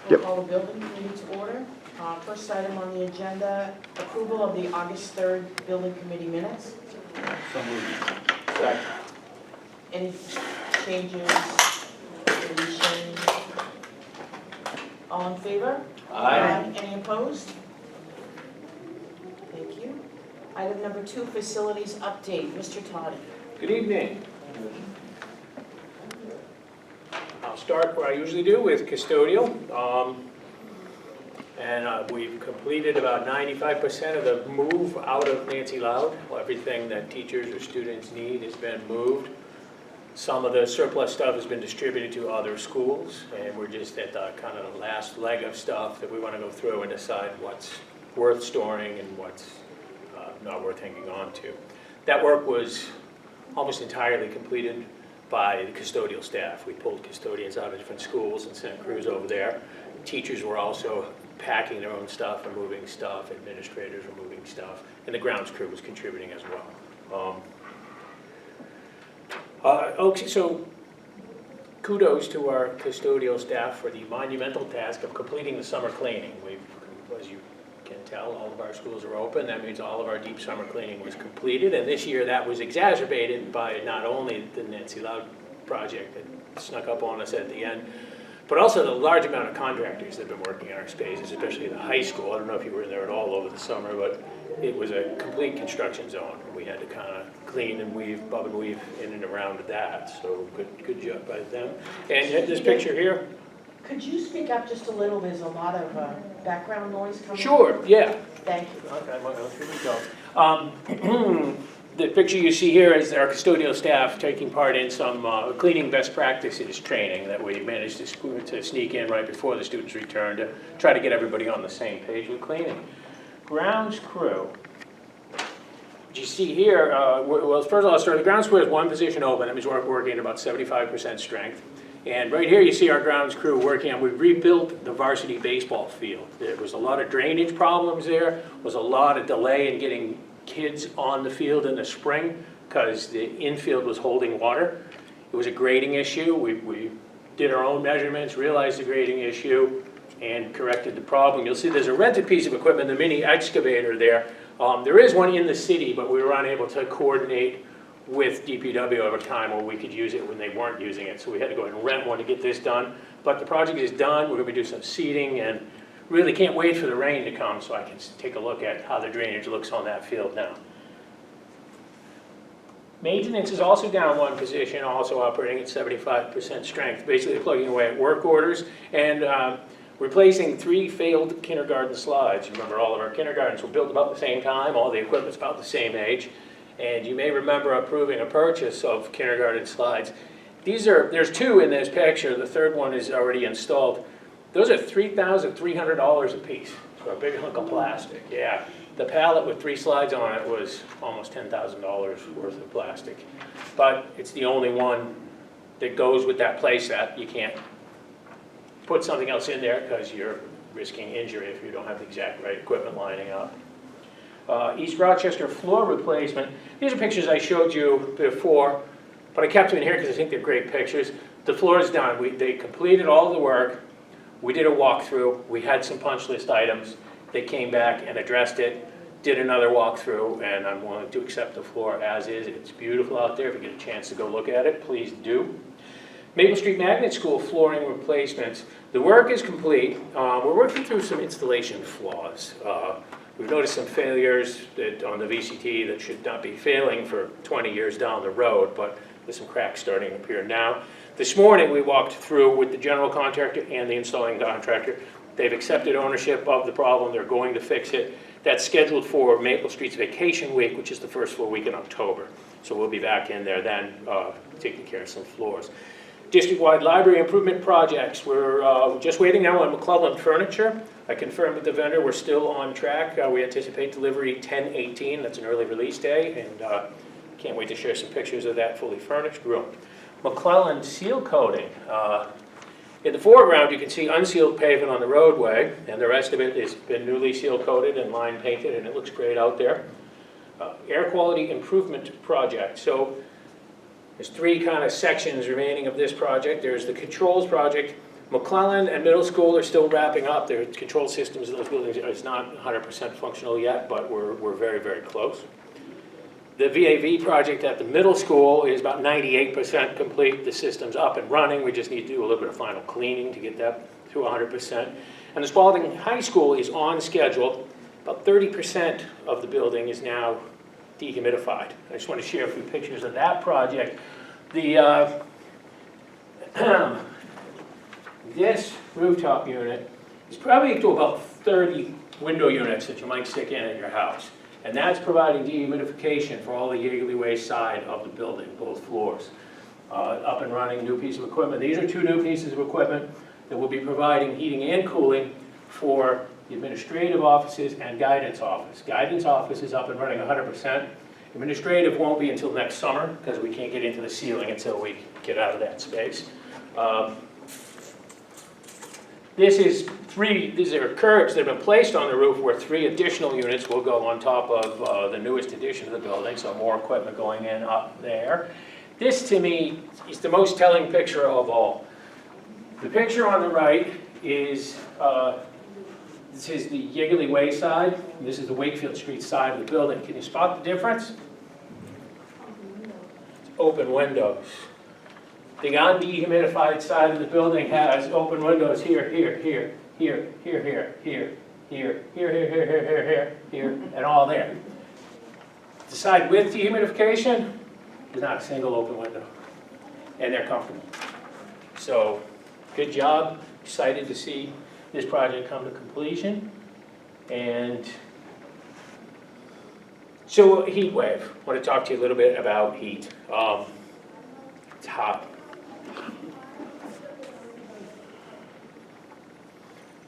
We'll Yep. call the building committee to order. First item on the agenda, approval of the August 3rd building committee minutes. So moved. Second. Any changes, deletions? All in favor? Aye. Any opposed? Thank you. Item number 2, facilities update. Mr. Toddy. Good evening. I'll start where I usually do with custodial. We've completed about 95% of the move out of Nancy Loud. Everything that teachers or students need has been moved. Some of the surplus stuff has been distributed to other schools, and we're just at the kind of the last leg of stuff that we want to go through and decide what's worth storing and what's not worth hanging on to. That work was almost entirely completed by the custodial staff. We pulled custodians out of different schools and sent crews over there. Teachers were also packing their own stuff and moving stuff. Administrators were moving stuff. And the grounds crew was contributing as well. Okay, so kudos to our custodial staff for the monumental task of completing the summer cleaning. As you can tell, all of our schools are open. That means all of our deep summer cleaning was completed. And this year that was exacerbated by not only the Nancy Loud project that snuck up on us at the end, but also the large amount of contractors that have been working in our spaces, especially the high school. I don't know if you were in there at all over the summer, but it was a complete construction zone. We had to kind of clean and weave, bob and weave in and around that. So good job by them. And this picture here. Could you speak up just a little? There's a lot of background noise coming. Sure, yeah. Thank you. Okay, well, here we go. The picture you see here is our custodial staff taking part in some cleaning best practices training that we managed to sneak in right before the students returned to try to get everybody on the same page with cleaning. Grounds crew. What you see here, well, first of all, I'll start. The grounds crew has one position open. That means we're working at about 75% strength. And right here you see our grounds crew working on, we rebuilt the varsity baseball field. There was a lot of drainage problems there, was a lot of delay in getting kids on the field in the spring because the infield was holding water. It was a grading issue. We did our own measurements, realized the grading issue, and corrected the problem. You'll see there's a rented piece of equipment, the mini excavator there. There is one in the city, but we were unable to coordinate with DPW over time where we could use it when they weren't using it. So we had to go ahead and rent one to get this done. But the project is done. We're going to do some seeding and really can't wait for the rain to come so I can take a look at how the drainage looks on that field now. Maintenance is also down one position, also operating at 75% strength, basically plugging away at work orders and replacing 3 failed kindergarten slides. Remember, all of our kindergartens were built about the same time, all the equipment's about the same age. And you may remember approving a purchase of kindergarten slides. There's 2 in this picture, the third one is already installed. Those are $3,300 a piece for a big hunk of plastic, yeah. The pallet with 3 slides on it was almost $10,000 worth of plastic. But it's the only one that goes with that play set. You can't put something else in there because you're risking injury if you don't have the exact right equipment lining up. East Rochester floor replacement. These are pictures I showed you before, but I kept them in here because I think they're great pictures. The floor is done. They completed all the work. We did a walkthrough. We had some punch list items. They came back and addressed it, did another walkthrough, and I'm willing to accept the floor as is. It's beautiful out there. If you get a chance to go look at it, please do. Maple Street Magnet School flooring replacements. The work is complete. We're working through some installation flaws. We've noticed some failures on the VCT that should not be failing for 20 years down the road, but there's some cracks starting to appear now. This morning we walked through with the general contractor and the installing contractor. They've accepted ownership of the problem. They're going to fix it. That's scheduled for Maple Street's vacation week, which is the first full week in October. So we'll be back in there then taking care of some floors. District-wide library improvement projects. We're just waiting now on McClellan Furniture. I confirmed with the vendor we're still on track. We anticipate delivery 10/18. That's an early release day, and can't wait to share some pictures of that fully furnished room. McClellan seal coating. In the foreground, you can see unsealed pavement on the roadway, and the rest of it has been newly seal coated and line painted, and it looks great out there. Air quality improvement project. So there's 3 kind of sections remaining of this project. There's the controls project. McClellan and middle school are still wrapping up. Their control systems in those buildings is not 100% functional yet, but we're very, very close. The VAV project at the middle school is about 98% complete. The system's up and running. We just need to do a little bit of final cleaning to get that to 100%. And the Spalding High School is on schedule. About 30% of the building is now dehumidified. I just want to share a few pictures of that project. The this rooftop unit is probably to about 30 window units that you might stick in at your house. And that's providing dehumidification for all the Yeagerly Way side of the building, both floors. Up and running, new piece of equipment. These are 2 new pieces of equipment that will be providing heating and cooling for the administrative offices and guidance office. Guidance office is up and running 100%. Administrative won't be until next summer because we can't get into the ceiling until we get out of that space. These are curbs that have been placed on the roof where 3 additional units will go on top of the newest addition to the building, so more equipment going in up there. This, to me, is the most telling picture of all. The picture on the right is, this is the Yeagerly Way side, and this is the Wakefield Street side of the building. Can you spot the difference? It's open windows. The undehumidified side of the building has open windows here, here, here, here, here, here, here, here, here, here, here, here, here, here, here, and all there. The side with dehumidification, there's not a single open window, and they're comfortable. So, good job. Excited to see this project come to completion. And so, heat wave. I want to talk to you a little bit about heat. It's hot.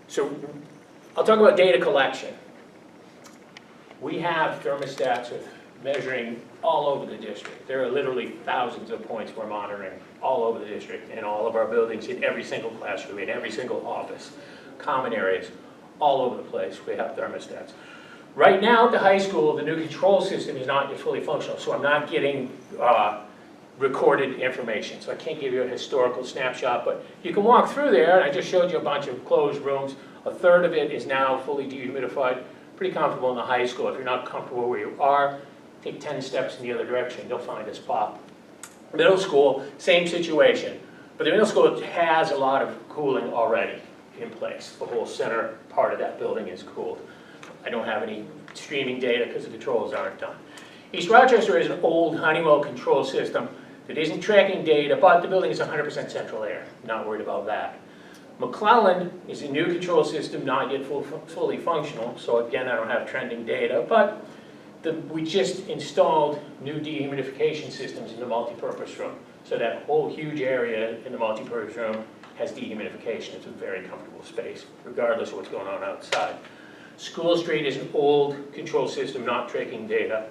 So I'll talk about data collection. We have thermostats with measuring all over the district. There are literally thousands of points we're monitoring all over the district, in all of our buildings, in every single classroom, in every single office, common areas, all over the place we have thermostats. Right now at the high school, the new control system is not yet fully functional, so I'm not getting recorded information. So I can't give you a historical snapshot, but you can walk through there, and I just showed you a bunch of closed rooms. A third of it is now fully dehumidified. Pretty comfortable in the high school. If you're not comfortable where you are, take 10 steps in the other direction. You'll find a spot. Middle school, same situation. But the middle school has a lot of cooling already in place. The whole center part of that building is cooled. I don't have any streaming data because the controls aren't done. East Rochester is an old Honeywell control system that isn't tracking data, but the building is 100% central air. Not worried about that. McClellan is a new control system, not yet fully functional, so again, I don't have trending data, but we just installed new dehumidification systems in the multipurpose room. So that whole huge area in the multipurpose room has dehumidification. It's a very comfortable space, regardless of what's going on outside. School Street is an old control system, not tracking data.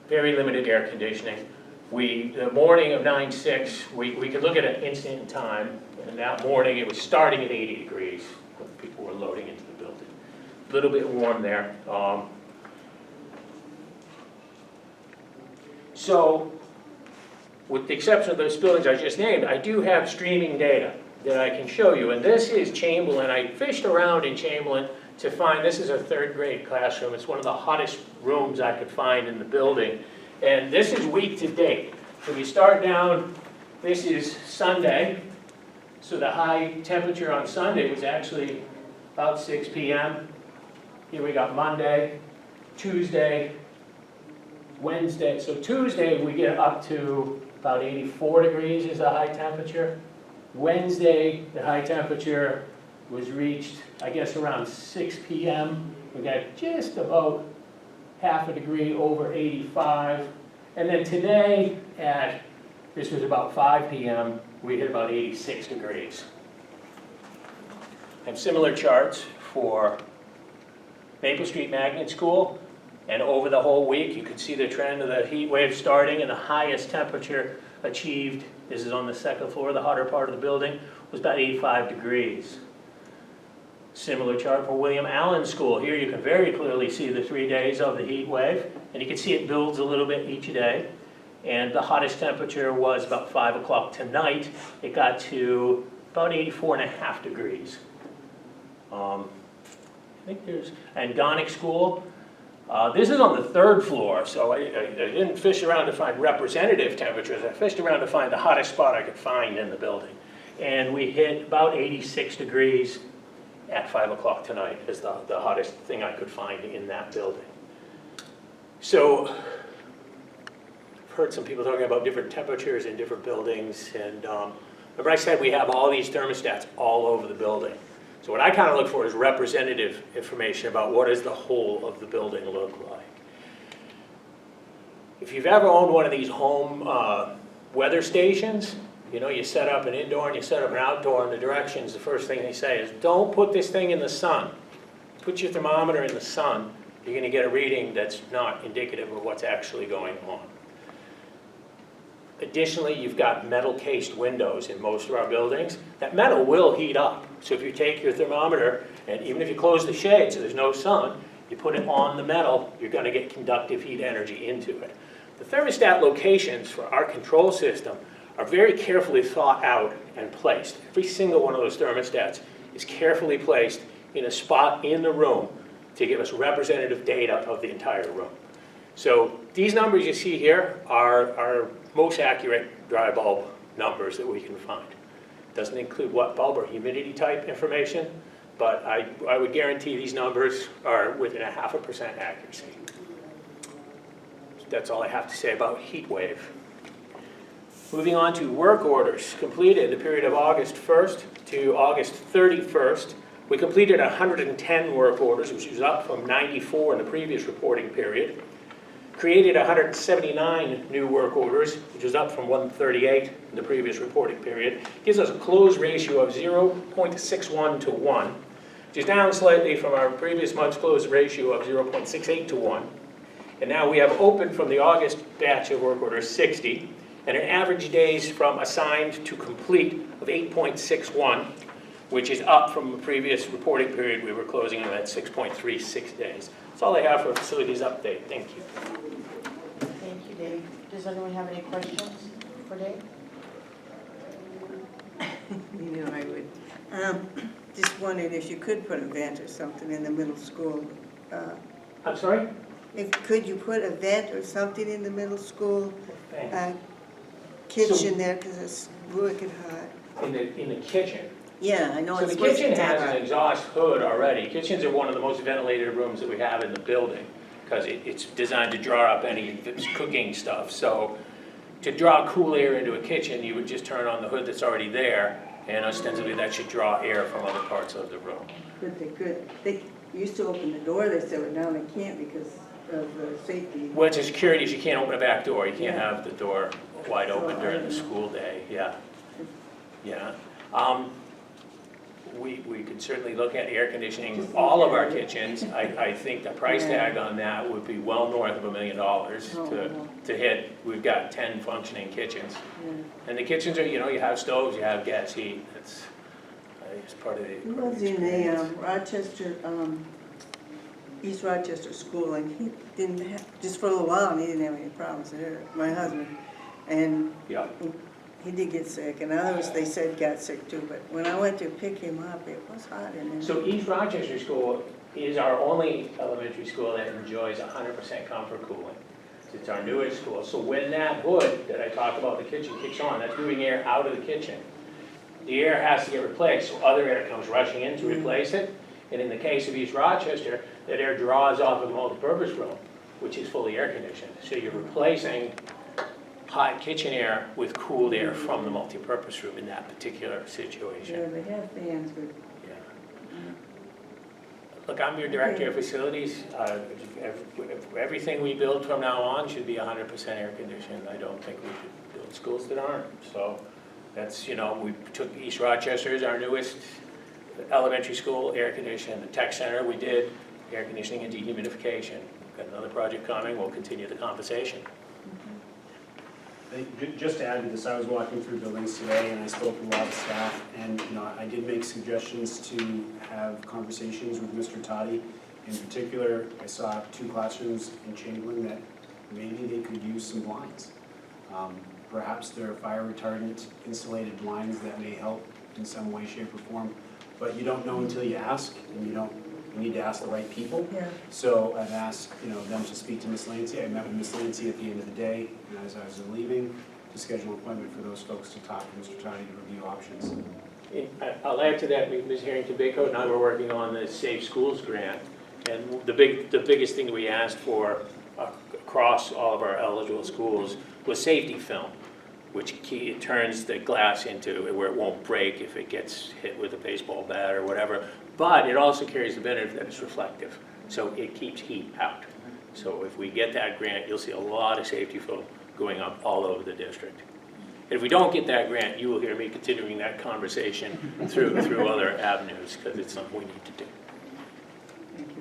Very limited air conditioning. The morning of 9/6, we could look at an instant in time, and that morning it was starting at 80 degrees when people were loading into the building. A little bit warm there. So, with the exception of those buildings I just named, I do have streaming data that I can show you. And this is Chamberlain. I fished around in Chamberlain to find, this is a 3rd grade classroom. It's one of the hottest rooms I could find in the building. And this is week to date. So we start down, this is Sunday. So the high temperature on Sunday was actually about 6 p.m. Here we got Monday, Tuesday, Wednesday. So Tuesday we get up to about 84 degrees is the high temperature. Wednesday, the high temperature was reached, I guess, around 6 p.m. We got just about half a degree over 85. And then today, this was about 5 p.m., we hit about 86 degrees. I have similar charts for Maple Street Magnet School. And over the whole week, you can see the trend of the heat wave starting, and the highest temperature achieved, this is on the 2nd floor, the hotter part of the building, was about 85 degrees. Similar chart for William Allen School. Here you can very clearly see the 3 days of the heat wave, and you can see it builds a little bit each day. And the hottest temperature was about 5 o'clock tonight. It got to about 84.5 degrees. I think there's, and Gonic School, this is on the 3rd floor, so I didn't fish around to find representative temperatures. I fished around to find the hottest spot I could find in the building. And we hit about 86 degrees at 5 o'clock tonight as the hottest thing I could find in that building. So I've heard some people talking about different temperatures in different buildings, and remember I said we have all these thermostats all over the building. So what I kind of look for is representative information about what does the whole of the building look like. If you've ever owned one of these home weather stations, you know, you set up an indoor and you set up an outdoor, and the directions, the first thing they say is, don't put this thing in the sun. Put your thermometer in the sun, you're going to get a reading that's not indicative of what's actually going on. Additionally, you've got metal-cased windows in most of our buildings. That metal will heat up. So if you take your thermometer, and even if you close the shade so there's no sun, you put it on the metal, you're going to get conductive heat energy into it. The thermostat locations for our control system are very carefully thought out and placed. Every single one of those thermostats is carefully placed in a spot in the room to give us representative data of the entire room. So these numbers you see here are most accurate dry bulb numbers that we can find. Doesn't include wet bulb or humidity type information, but I would guarantee these numbers are within 0.5% accuracy. That's all I have to say about heat wave. Moving on to work orders completed the period of August 1st to August 31st. We completed 110 work orders, which was up from 94 in the previous reporting period. Created 179 new work orders, which was up from 138 in the previous reporting period. Gives us a close ratio of 0.61 to 1, which is down slightly from our previous month's close ratio of 0.68 to 1. And now we have open from the August batch of work orders 60, and an average days from assigned to complete of 8.61, which is up from the previous reporting period. We were closing them at 6.36 days. That's all I have for facilities update. Thank you. Thank you, Dave. Does anyone have any questions for Dave? You know, I would. Just wondered if you could put a vent or something in the middle school. I'm sorry? Could you put a vent or something in the middle school Thanks. kitchen there, because it's wicked hot. In the kitchen. Yeah, I know So it's the supposed to kitchen be has hot. an exhaust hood already. Kitchens are one of the most ventilated rooms that we have in the building because it's designed to draw up any cooking stuff. So to draw cool air into a kitchen, you would just turn on the hood that's already there, and ostensibly that should draw air from other parts of the room. But they could. They used to open the door, they said, but now they can't because of the safety. What's a security is you can't open a back door. You can't Yeah. have the door wide open during the school day. Yeah. Yeah. We could certainly look at air conditioning all of our kitchens. I think the price tag on that would be well north of $1 million to hit. We've got 10 functioning kitchens. Yeah. And the kitchens are, you have stoves, you have gas heat. It's part of the He was in a Rochester, East Rochester school, and he didn't have, just for a little while, and he didn't have any problems there, my husband. And Yeah. he did get sick, and others, they said, got sick too, but when I went to pick him up, it was hot in there. So East Rochester School is our only elementary school that enjoys 100% comfort cooling. It's our newest school. So when that hood that I talked about, the kitchen, kicks on, that's moving air out of the kitchen. The air has to get replaced, so other air comes rushing in to replace it. And in the case of East Rochester, that air draws off of the multipurpose room, which is fully air conditioned. So you're replacing hot kitchen air with cooled air from the multipurpose room in that particular situation. Yeah, they have fans, but Yeah. Look, I'm your director of facilities. Everything we build from now on should be 100% air conditioned. I don't think we should build schools that aren't. So that's, we took East Rochester as our newest elementary school, air conditioned. The tech center, we did air conditioning and dehumidification. Got another project coming. We'll continue the conversation. Just to add to this, I was walking through buildings today and I spoke with a lot of staff, and I did make suggestions to have conversations with Mr. Toddy. In particular, I saw 2 classrooms in Chamberlain that maybe they could use some blinds. Perhaps there are fire retardant insulated blinds that may help in some way, shape, or form. But you don't know until you ask, and you need to ask the right people. Yeah. So I've asked, them to speak to Ms. Lancy. I met with Ms. Lancy at the end of the day, and as I was leaving, to schedule an appointment for those folks to talk to Mr. Toddy to review options. I'll add to that, Ms. Harrington-Baco and I were working on the Safe Schools grant, and the biggest thing we asked for across all of our eligible schools was safety film, which it turns the glass into where it won't break if it gets hit with a baseball bat or whatever, but it also carries the benefit that it's reflective, so it keeps heat out. So if we get that grant, you'll see a lot of safety film going up all over the district. If we don't get that grant, you will hear me continuing that conversation through other avenues, because it's something we need to do.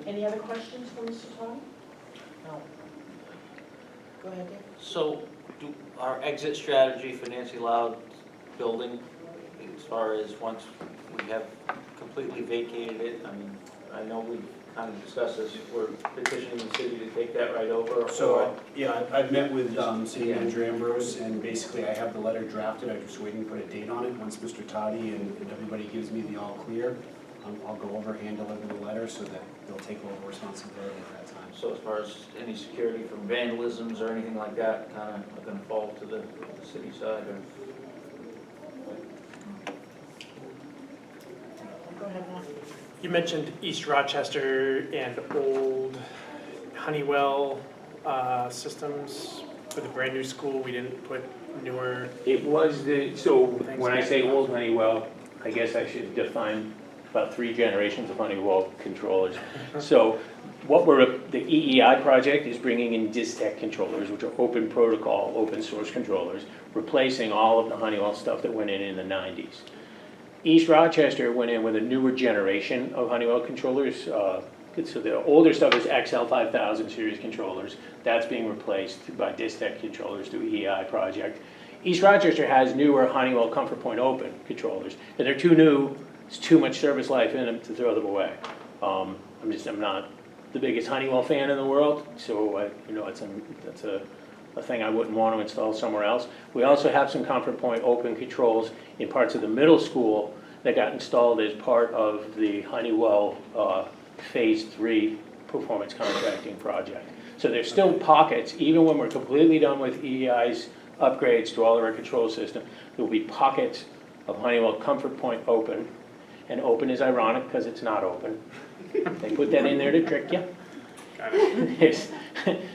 Any other questions for Mr. Toddy? No. Go ahead, Dave. So, our exit strategy for Nancy Loud building, as far as once we have completely vacated it, I mean, I know we kind of discussed this, we're petitioning the city to take that right over. So, yeah, I've met with City Manager Ambrose, and basically I have the letter drafted. I'm just waiting to put a date on it. Once Mr. Toddy and everybody gives me the all clear, I'll go over, hand deliver the letter so that they'll take over responsibility at that time. So as far as any security from vandalisms or anything like that, kind of are going to fall to the city side, or? Go ahead, Matt. You mentioned East Rochester and old Honeywell systems for the brand new school. We didn't put newer. It was so when I say old Honeywell, I guess I should define about 3 generations of Honeywell controllers. So the EEI project is bringing in Distech controllers, which are open protocol, open source controllers, replacing all of the Honeywell stuff that went in the 90s. East Rochester went in with a newer generation of Honeywell controllers. So the older stuff is XL5000 series controllers. That's being replaced by Distech controllers through EEI project. East Rochester has newer Honeywell Comfort Point Open controllers, and they're too new. It's too much service life in them to throw them away. I'm not the biggest Honeywell fan in the world, so that's a thing I wouldn't want to install somewhere else. We also have some Comfort Point Open controls in parts of the middle school that got installed as part of the Honeywell Phase 3 performance contracting project. So there's still pockets, even when we're completely done with EEI's upgrades to all of our control system, there will be pockets of Honeywell Comfort Point Open. And open is ironic because it's not open. They put that in there to trick you. Got it.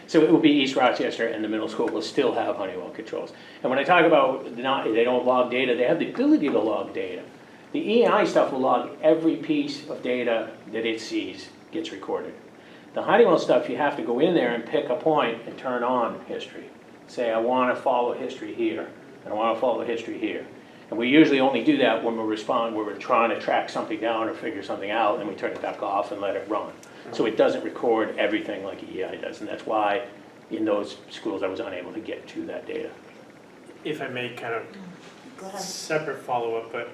So it will be East Rochester, and the middle school will still have Honeywell controls. And when I talk about they don't log data, they have the ability to log data. The EI stuff will log every piece of data that it sees gets recorded. The Honeywell stuff, you have to go in there and pick a point and turn on history. Say, I want to follow history here, and I want to follow history here. And we usually only do that when where we're trying to track something down or figure something out, and we turn it back off and let it run. So it doesn't record everything like EI does, and that's why in those schools I was unable to get to that data. If I may, kind Go of ahead. separate follow-up, but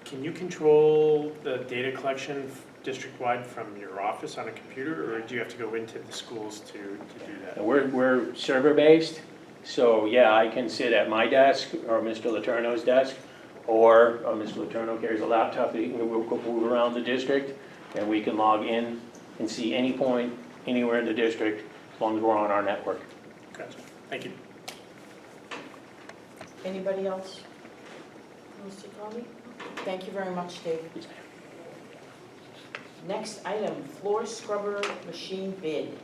can you control the data collection district-wide from your office on a computer, or do you have to go into the schools to do that? And we're server-based, so yeah, I can sit at my desk or Mr. Letourneau's desk, or Mr. Letourneau carries a laptop that he can move around the district, and we can log in and see any point anywhere in the district as long as we're on our network. Gotcha. Thank you. Anybody else? Mr. Toddy? Thank you very much, Dave. Yes, ma'am. Next item, floor scrubber machine bid.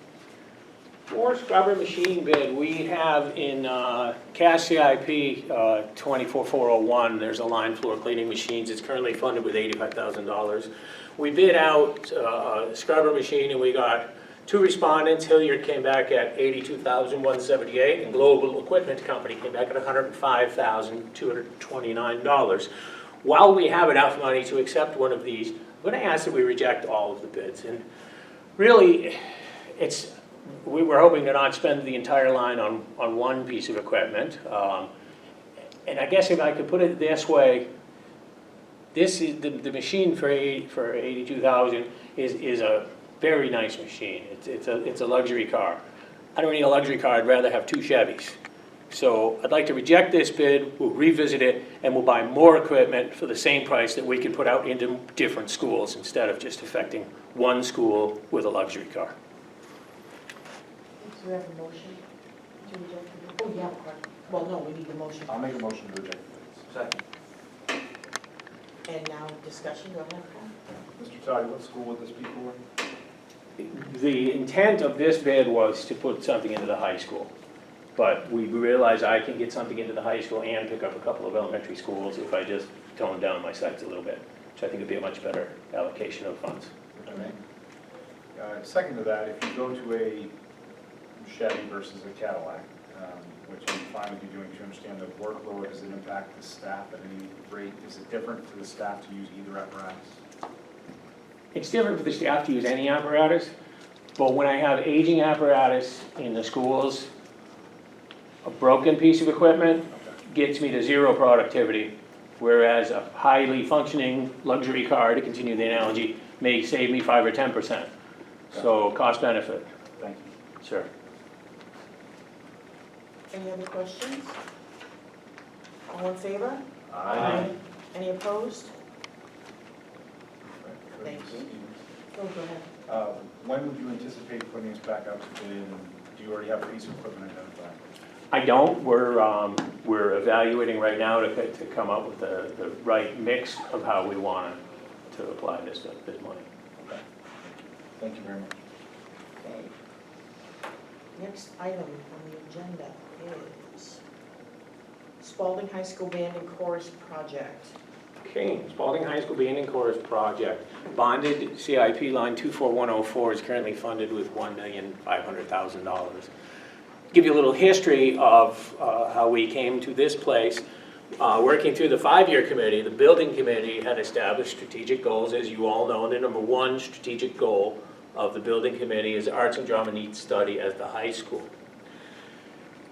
Floor scrubber machine bid, we have in CAS CIP 24401, there's a line floor cleaning machines. It's currently funded with $85,000. We bid out a scrubber machine and we got 2 respondents. Hilliard came back at $82,178 and Global Equipment Company came back at $105,229. While we have enough money to accept one of these, I'm going to ask that we reject all of the bids. And really, we were hoping to not spend the entire line on one piece of equipment. And I guess if I could put it this way, this is the machine for $82,000 is a very nice machine. It's a luxury car. I don't need a luxury car. I'd rather have 2 Chevys. So I'd like to reject this bid, we'll revisit it, and we'll buy more equipment for the same price that we can put out into different schools instead of just affecting one school with a luxury car. So we have a motion to reject the bid? Oh, you have a question? Well, no, we need the motion. I'll make a motion to reject the bids. Second. And now discussion, go ahead, Paul. Mr. Toddy, what school would this be for? The intent of this bid was to put something into the high school. But we realize I can get something into the high school and pick up a couple of elementary schools if I just tone down my sites a little bit, which I think would be a much better allocation of funds. If I may. Second to that, if you go to a Chevy versus a Cadillac, which I'm fine with you doing to understand the workload, does it impact the staff at any rate? Is it different for the staff to use either apparatus? It's different for the staff to use any apparatus, but when I have aging apparatus in the schools, a broken piece of equipment gets me to zero productivity, whereas a highly functioning luxury car, to continue the analogy, may save me 5 or 10%. So cost benefit, Thank you. sure. Any other questions? All in favor? Aye. Any opposed? Thank you. Go ahead. When would you anticipate putting this back out to bid, and do you already have a piece of equipment identified? I don't, we're evaluating right now to come up with the right mix of how we want to apply this money. Okay. Thank you very much. Okay. Next item on the agenda is Spalding High School Band and Chorus Project. Okay, Spalding High School Band and Chorus Project. Bonded CIP line 24104 is currently funded with $1,500,000. Give you a little history of how we came to this place. Working through the 5-year committee, the building committee had established strategic goals, as you all know, and the number one strategic goal of the building committee is arts and drama needs study at the high school.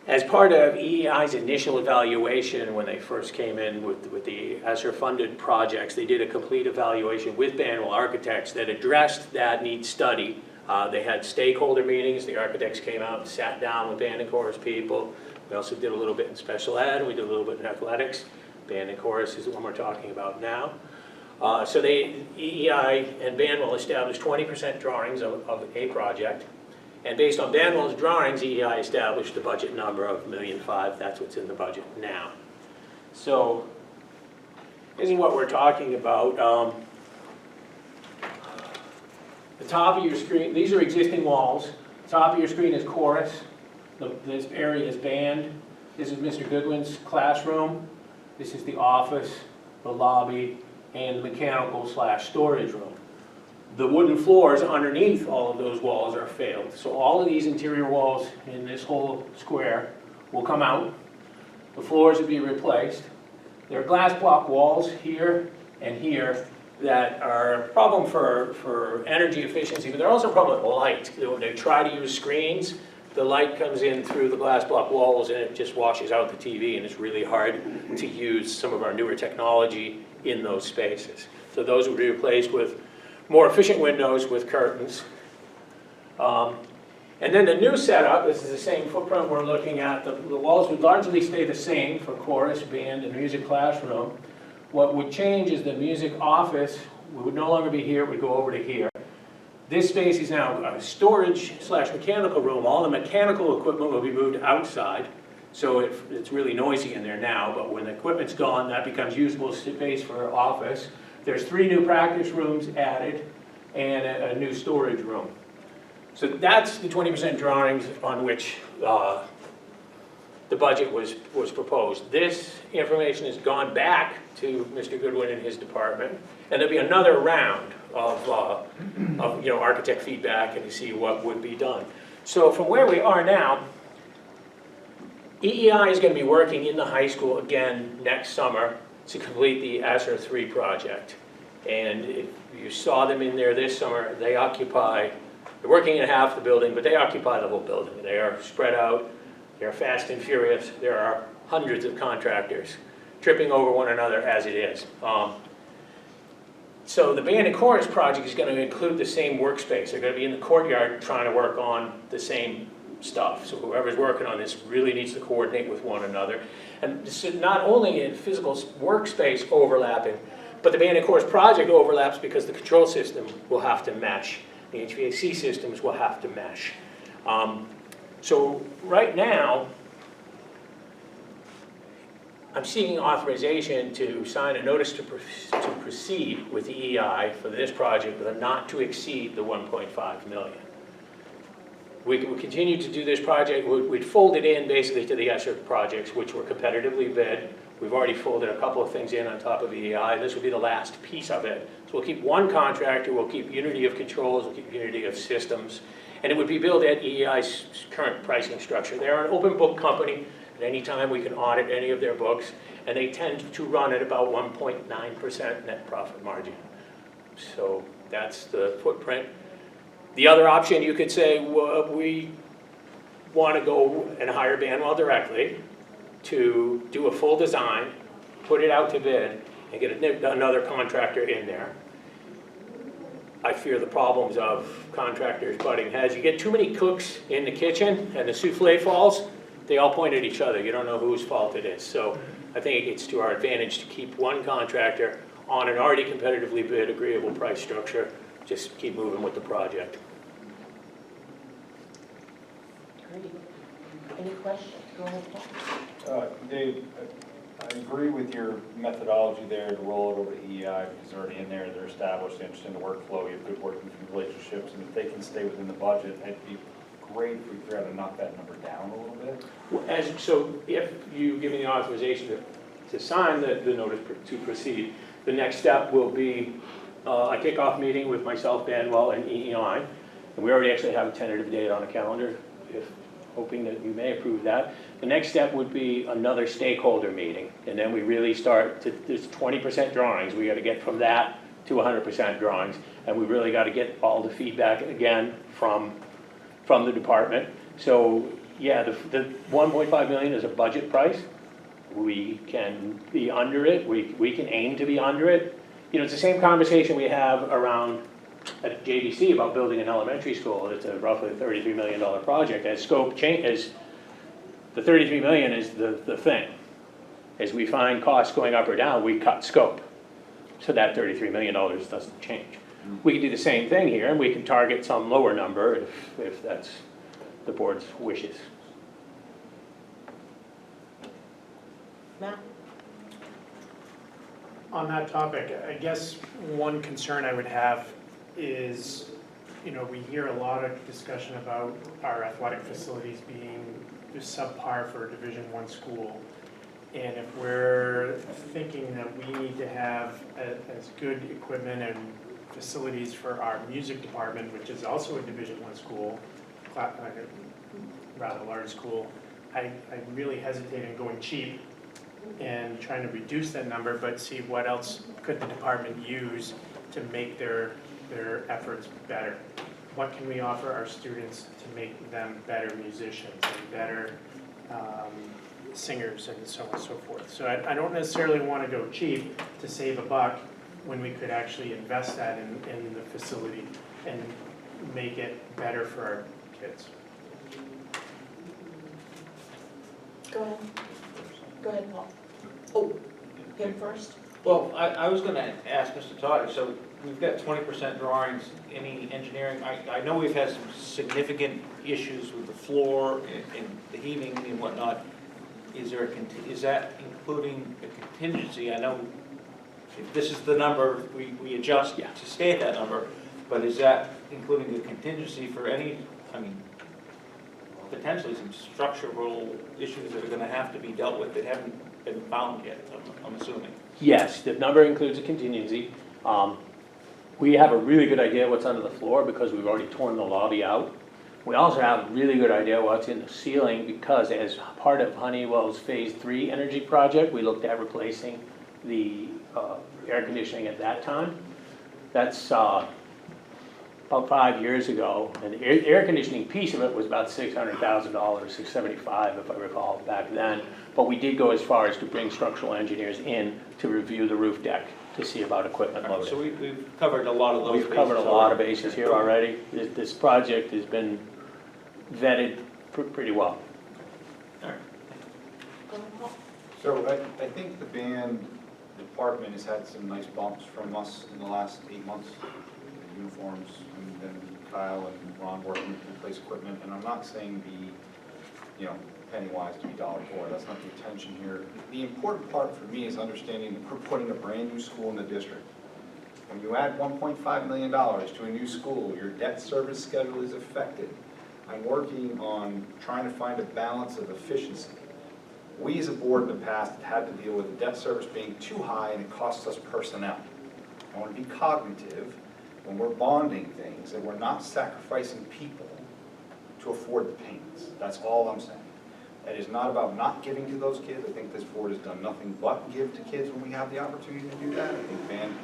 As part of EEI's initial evaluation, when they first came in with the ESSER-funded projects, they did a complete evaluation with Banwell Architects that addressed that needs study. They had stakeholder meetings, the architects came out and sat down with band and chorus people. We also did a little bit in special ed, we did a little bit in athletics. Band and chorus is the one we're talking about now. So EEI and Banwell established 20% drawings of a project. And based on Banwell's drawings, EEI established a budget number of $1.5 million. That's what's in the budget now. So this is what we're talking about. The top of your screen, these are existing walls. The top of your screen is chorus. This area is band. This is Mr. Goodwin's classroom. This is the office, the lobby, and the mechanical/storage room. The wooden floors underneath all of those walls are failed. So all of these interior walls in this whole square will come out. The floors will be replaced. There are glass block walls here and here that are a problem for energy efficiency, but they're also a problem with light. When they try to use screens, the light comes in through the glass block walls and it just washes out the TV, and it's really hard to use some of our newer technology in those spaces. So those will be replaced with more efficient windows with curtains. And then the new setup, this is the same footprint we're looking at. The walls would largely stay the same for chorus, band, and music classroom. What would change is the music office would no longer be here, it would go over to here. This space is now a storage/mechanical room. All the mechanical equipment will be moved outside. So it's really noisy in there now, but when the equipment's gone, that becomes usable space for office. There's 3 new practice rooms added and a new storage room. So that's the 20% drawings on which the budget was proposed. This information has gone back to Mr. Goodwin and his department, and there'll be another round of architect feedback and to see what would be done. So from where we are now, EEI is going to be working in the high school again next summer to complete the ESSER 3 project. And if you saw them in there this summer, they're working in half the building, but they occupy the whole building. They are spread out, they're fast and furious. There are hundreds of contractors tripping over one another as it is. So the band and chorus project is going to include the same workspace. They're going to be in the courtyard trying to work on the same stuff. So whoever's working on this really needs to coordinate with one another. And this is not only in physical workspace overlapping, but the band and course project overlaps because the control system will have to mesh. The HVAC systems will have to mesh. So right now, I'm seeking authorization to sign a notice to proceed with the EI for this project with a not to exceed the 1.5 million. We would continue to do this project, we'd fold it in basically to the ESSER projects, which were competitively bid. We've already folded a couple of things in on top of the EI. This will be the last piece of it. So we'll keep one contractor, we'll keep unity of controls, we'll keep unity of systems, and it would be billed at EI's current pricing structure. They're an open book company. At any time, we can audit any of their books, and they tend to run at about 1.9% net profit margin. So that's the footprint. The other option, you could say, well, we want to go and hire Banwell directly to do a full design, put it out to bid, and get another contractor in there. I fear the problems of contractors butting heads. You get too many cooks in the kitchen and the souffle falls, they all point at each other. You don't know whose fault it is. So I think it's to our advantage to keep one contractor on an already competitively bid, agreeable price structure. Just keep moving with the project. Great. Any questions? Go ahead, Paul. Dave, I agree with your methodology there to roll it over to EI because they're already in there, they're established, they understand the workflow, you have good working relationships, and if they can stay within the budget, it'd be great if we figure out how to knock that number down a little bit. So if you give me the authorization to sign the notice to proceed, the next step will be a kickoff meeting with myself, Banwell, and EEI. And we already actually have a tentative date on the calendar, hoping that you may approve that. The next step would be another stakeholder meeting. And then we really start to, there's 20% drawings. We got to get from that to 100% drawings. And we really got to get all the feedback again from the department. So yeah, the 1.5 million is a budget price. We can be under it. We can aim to be under it. You know, it's the same conversation we have around at JDC about building an elementary school. It's a roughly $33 million project. As scope changes, the 33 million is the thing. As we find costs going up or down, we cut scope. So that $33 million doesn't change. We can do the same thing here, and we can target some lower number if that's the board's wishes. Matt? On that topic, I guess one concern I would have is, you know, we hear a lot of discussion about our athletic facilities being subpar for a Division I school. And if we're thinking that we need to have as good equipment and facilities for our music department, which is also a Division I school, rather large school, I really hesitate in going cheap and trying to reduce that number, but see what else could the department use to make their efforts better. What can we offer our students to make them better musicians and better singers and so on and so forth. So I don't necessarily want to go cheap to save a buck when we could actually invest that in the facility and make it better for our kids. Go ahead. Go ahead, Paul. Oh, him first? Well, I was gonna ask Mr. Todd, so we've got 20% drawings, any engineering, I know we've had some significant issues with the floor and the heating and whatnot. Is that including a contingency? I know if this is the number, we adjust to stay at that number, but is that including the contingency for any, I mean, potentially some structural issues that are gonna have to be dealt with that haven't been found yet, I'm assuming? Yes, the number includes a contingency. We have a really good idea what's under the floor because we've already torn the lobby out. We also have a really good idea what's in the ceiling because as part of Honeywell's Phase 3 energy project, we looked at replacing the air conditioning at that time. That's about 5 years ago, and the air conditioning piece of it was about $600,000, $675,000 if I recall back then. But we did go as far as to bring structural engineers in to review the roof deck to see about equipment loading. So we've covered a lot of those bases. We've covered a lot of bases here already. This project has been vetted pretty well. Go ahead, Paul. So I think the band department has had some nice bumps from us in the last 8 months. The uniforms, and then Kyle and Ron working to replace equipment, and I'm not saying be, penny wise to be dollar poor, that's not the intention here. The important part for me is understanding that we're putting a brand new school in the district. When you add $1.5 million to a new school, your debt service schedule is affected. I'm working on trying to find a balance of efficiency. We as a board in the past have had to deal with the debt service being too high and it costs us personnel. I want to be cognitive when we're bonding things, that we're not sacrificing people to afford the payments. That's all I'm saying. That is not about not giving to those kids. I think this board has done nothing but give to kids when we have the opportunity to do that. I think band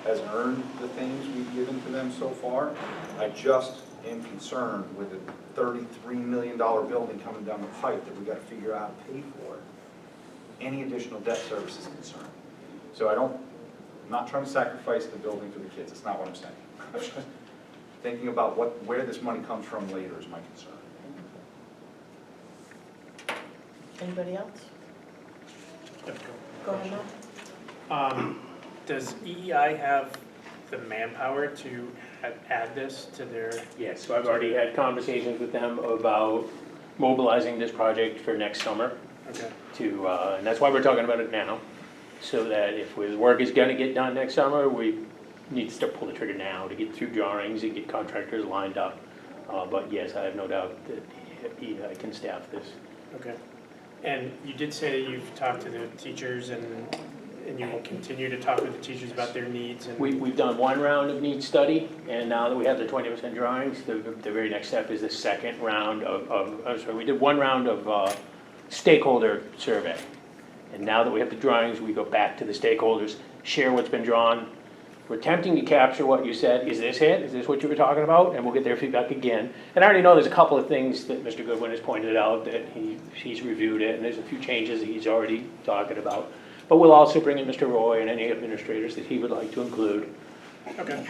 has earned the things we've given to them so far. I just am concerned with a $33 million building coming down the pipe that we've got to figure out how to pay for. Any additional debt service is a concern. So I'm not trying to sacrifice the building for the kids. That's not what I'm saying. I'm just thinking about where this money comes from later is my concern. Anybody else? Go ahead, Matt. Does EEI have the manpower to add this to their? Yes, so I've already had conversations with them about mobilizing this project for next summer Okay. and that's why we're talking about it now. So that if the work is gonna get done next summer, we need to start pulling the trigger now to get through drawings and get contractors lined up. But yes, I have no doubt that EEI can staff this. Okay. And you did say you've talked to the teachers and you will continue to talk with the teachers about their needs and? We've done one round of needs study, and now that we have the 20% drawings, the very next step is the second round we did one round of stakeholder survey. And now that we have the drawings, we go back to the stakeholders, share what's been drawn. We're attempting to capture what you said. Is this it? Is this what you were talking about? And we'll get their feedback again. And I already know there's a couple of things that Mr. Goodwin has pointed out that he's reviewed it, and there's a few changes that he's already talking about. But we'll also bring in Mr. Roy and any administrators that he would like to include. Okay.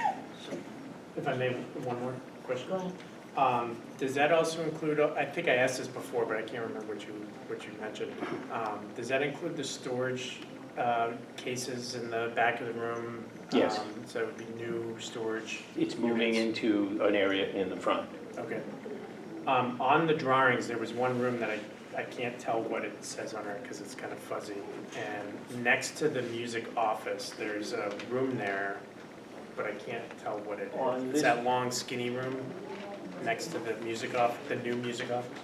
If I may, one more question. Go ahead. Does that also include, I think I asked this before, but I can't remember what you mentioned. Does that include the storage cases in the back of the room? Yes. So it would be new storage? It's moving units? into an area in the front. Okay. On the drawings, there was one room that I can't tell what it says on it because it's kind of fuzzy. And next to the music office, there's a room there, but I can't tell what it On is. this- It's that long skinny room next to the music office, the new music office.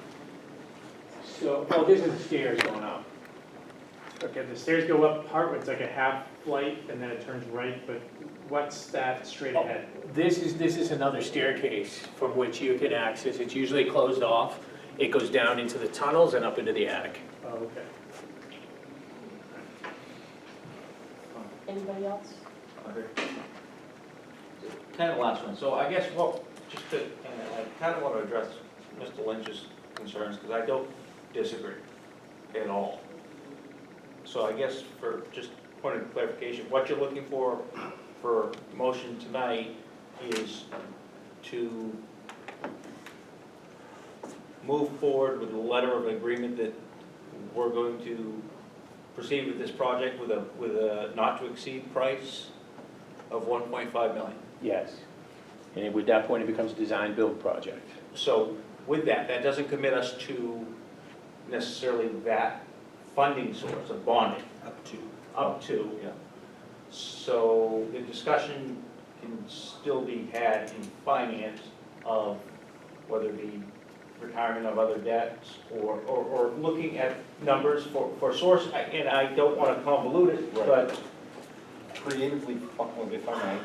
So, well, this is the stairs going up. Okay, the stairs go up part, it's like a half flight and then it turns right, but what's that straight ahead? This is another staircase from which you can access. It's usually closed off. It goes down into the tunnels and up into the attic. Oh, okay. Anybody else? Kind of last one, so I guess I kind of want to address Mr. Lynch's concerns, because I don't disagree at all. So I guess for just point of clarification, what you're looking for motion tonight is to move forward with a letter of agreement that we're going to proceed with this project with a not to exceed price of 1.5 million. Yes. And at that point, it becomes a design-build project. So with that doesn't commit us to necessarily that funding source of bonding. Up to, yeah. So the discussion can still be had in finance of whether it be retirement of other debts or looking at numbers for source, and I don't want to convolute it, Right. but Creatively, if I may,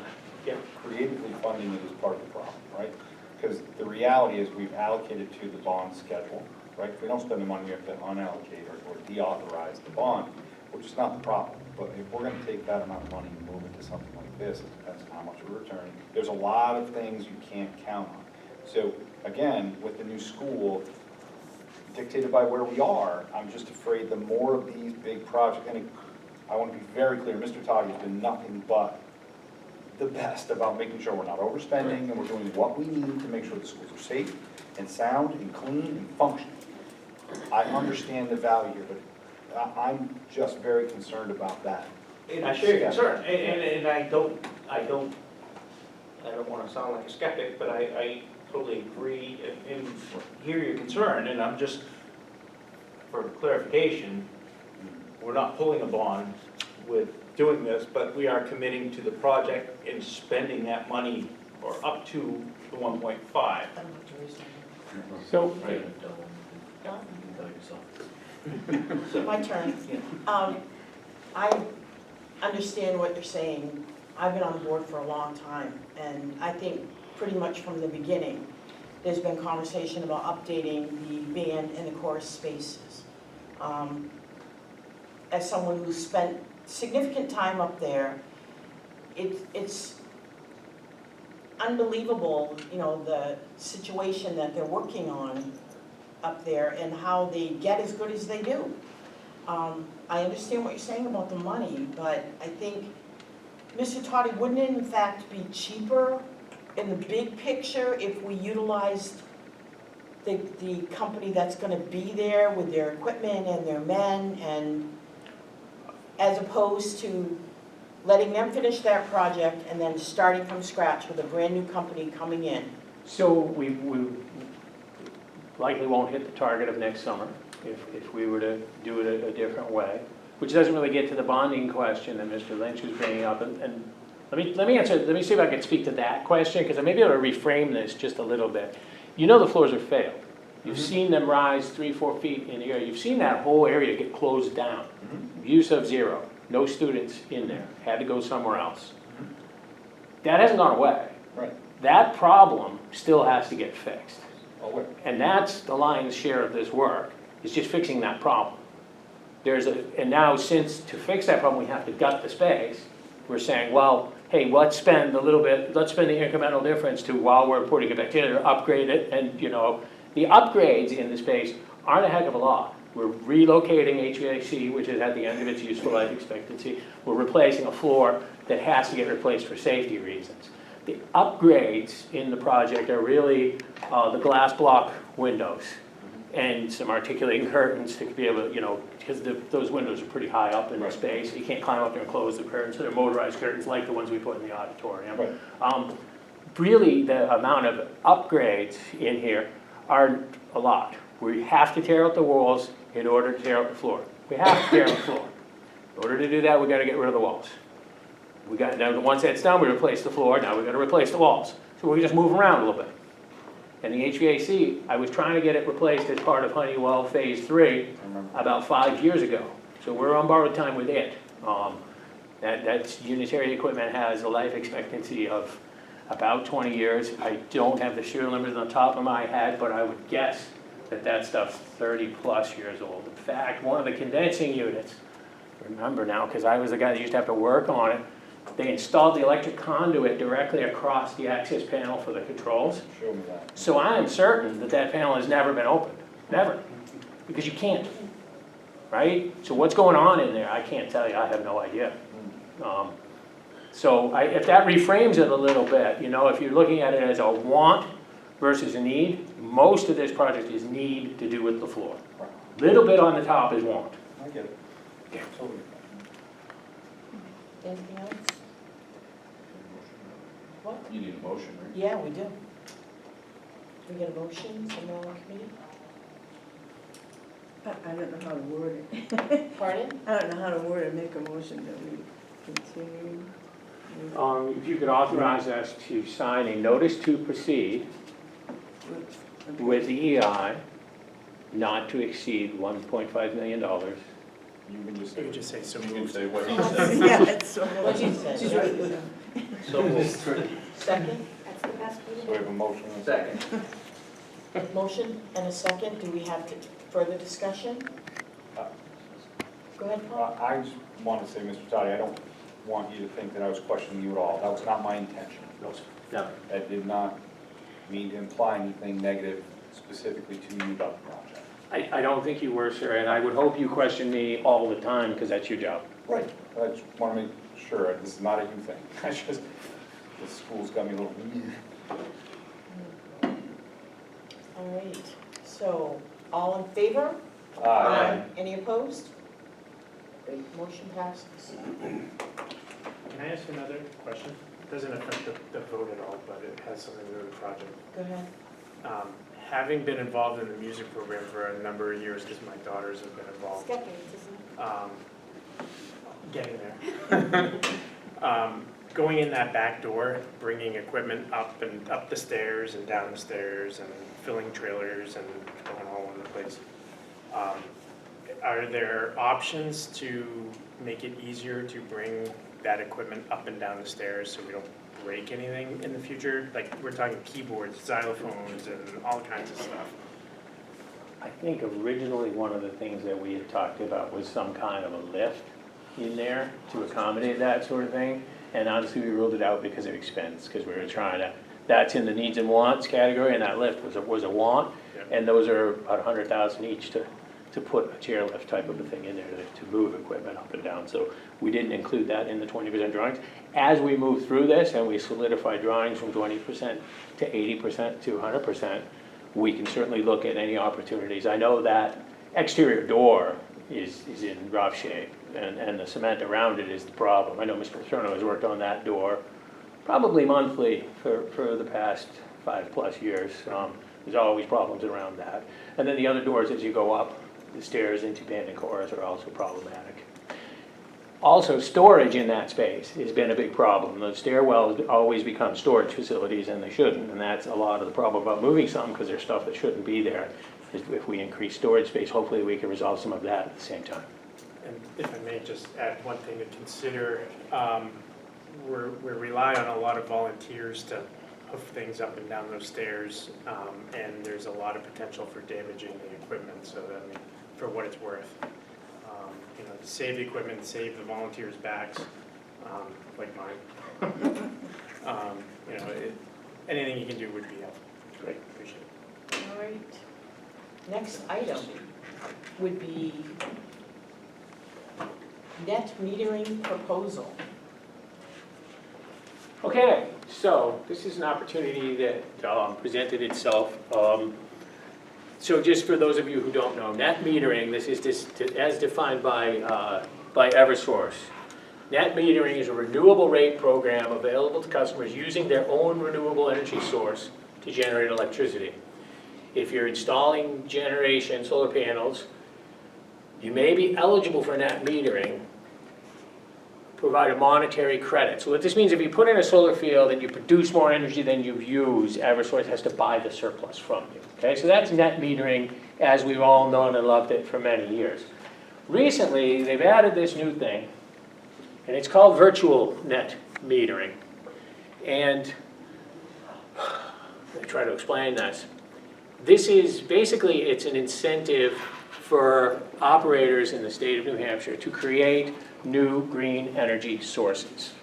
yeah. creatively funding it is part of the problem, right? Because the reality is we've allocated to the bond schedule, right? If we don't spend the money, we have to unallocate or deauthorize the bond, which is not the problem. But if we're gonna take that amount of money and move it to something like this, it depends on how much we're returning. There's a lot of things you can't count on. So again, with the new school, dictated by where we are, I'm just afraid the more of these big projects, and I want to be very clear, Mr. Toddy has been nothing but the best about making sure we're not overspending and we're doing what we need to make sure the schools are safe and sound and clean and functioning. I understand the value here, but I'm just very concerned about that. And I share your concern, and I don't wanna sound like a skeptic, but I totally agree and hear your concern, and I'm just, for clarification, we're not pulling a bond with doing this, but we are committing to the project and spending that money, or up to the 1.5. I don't have to raise my hand. So, Right. Don? My turn. I understand what you're saying. I've been on board for a long time, and I think pretty much from the beginning, there's been conversation about updating the band and the chorus spaces. As someone who's spent significant time up there, it's unbelievable, the situation that they're working on up there and how they get as good as they do. I understand what you're saying about the money, but I think, Mr. Toddy, wouldn't it in fact be cheaper in the big picture if we utilized the company that's gonna be there with their equipment and their men, and as opposed to letting them finish that project and then starting from scratch with a brand-new company coming in? so we likely won't hit the target of next summer if we were to do it a different way, which doesn't really get to the bonding question that Mr. Lynch was bringing up. And let me answer, let me see if I can speak to that question, because I may be able to reframe this just a little bit. You know the floors are failed. You've seen them rise 3-4 feet in the air. You've seen that whole area get closed down. Use of 0, no students in there, had to go somewhere else. That hasn't gone away. Right. That problem still has to get fixed. Oh, wait. And that's the lion's share of this work, is just fixing that problem. And now since to fix that problem, we have to gut the space, we're saying, well, hey, let's spend the incremental difference to, while we're putting it back together, upgrade it, and the upgrades in the space aren't a heck of a lot. We're relocating HVAC, which is at the end of its useful life expectancy. We're replacing a floor that has to get replaced for safety reasons. The upgrades in the project are really the glass block windows and some articulating curtains to be able to, because those windows are pretty high up in the space. You can't climb up there and close the curtains, so they're motorized curtains like the ones we put in the auditorium. Right. Really, the amount of upgrades in here aren't a lot. We have to tear out the walls in order to tear out the floor. We have to tear out the floor. In order to do that, we got to get rid of the walls. Now, once that's done, we replace the floor. Now we got to replace the walls. So we just move around a little bit. And the HVAC, I was trying to get it replaced as part of Honeywell Phase 3 about 5 years ago. So we're on borrowed time with it. That unitary equipment has a life expectancy of about 20 years. I don't have the serial numbers on the top of my head, but I would guess that stuff's 30 plus years old. In fact, one of the condensing units, remember now, because I was the guy that used to have to work on it, they installed the electric conduit directly across the access panel for the controls. Show me that. So I am certain that panel has never been opened, never, because you can't, right? So what's going on in there, I can't tell you, I have no idea. So if that reframes it a little bit, if you're looking at it as a want versus a need, most of this project is need to do with the floor. Little bit on the top is want. I get it. Yeah. Totally. Anything else? What? You need a motion, right? Yeah, we do. We get a motion from the committee? I don't know how to word it. Pardon? I don't know how to word it, make a motion that we continue. If you could authorize us to sign a notice to proceed with the EI not to exceed $1.5 million. You can just You could just say so You can moved. say what he said. Yeah, it's so. What you said. She's right. So moved. Second? So we have a motion and a Second. Motion and a second. Do we have further discussion? Go ahead, Paul. I just want to say, Mr. Toddy, I don't want you to think that I was questioning you at all. That was not my intention. No, sir. No. I did not mean to imply anything negative specifically to you about the project. I don't think you were, sir, and I would hope you question me all the time, because that's your job. Right. I just want to make sure, this is not a you thing. I just, the school's got me a little, All right, so All in favor? Any opposed? Great, motion passes. Can I ask another question? It doesn't affect the vote at all, but it has something to do with the project. Go ahead. Having been involved in the music program for a number of years, because my daughters have been involved, getting there. Going in that back door, bringing equipment up and up the stairs and down the stairs and filling trailers and going all over the place. Are there options to make it easier to bring that equipment up and down the stairs so we don't break anything in the future? Like, we're talking keyboards, xylophones, and all kinds of stuff. I think originally one of the things that we had talked about was some kind of a lift in there to accommodate that sort of thing. And honestly, we ruled it out because of expense, because we were trying to, that's in the needs and wants category, and that lift was a want. Yeah. And those are about $100,000 each to put a chairlift type of a thing in there to move equipment up and down. So we didn't include that in the 20% drawings. As we move through this and we solidify drawings from 20% to 80% to 100%, we can certainly look at any opportunities. I know that exterior door is in rough shape, and the cement around it is the problem. I know Mr. Paterno has worked on that door probably monthly for the past 5+ years. There's always problems around that. And then the other doors as you go up the stairs into band and chorus are also problematic. Also, storage in that space has been a big problem. The stairwells always become storage facilities, and they shouldn't, and that's a lot of the problem about moving something, because there's stuff that shouldn't be there. If we increase storage space, hopefully we can resolve some of that at the same time. And if I may just add one thing to consider, we rely on a lot of volunteers to hoof things up and down those stairs, and there's a lot of potential for damaging the equipment, so that, I mean, for what it's worth. You know, save the equipment, save the volunteers' backs, like mine. You know, anything you can do would be helpful. Great, appreciate it. All right. Next item would be net metering proposal. Okay, so this is an opportunity that presented itself. So just for those of you who don't know, net metering, this is as defined by Eversource. Net metering is a renewable rate program available to customers using their own renewable energy source to generate electricity. If you're installing generation solar panels, you may be eligible for net metering, provide a monetary credit. So what this means, if you put in a solar field and you produce more energy than you've used, Eversource has to buy the surplus from you. Okay, so that's net metering as we've all known and loved it for many years. Recently, they've added this new thing, and it's called virtual net metering. And let me try to explain this. This is basically, it's an incentive for operators in the state of New Hampshire to create new green energy sources.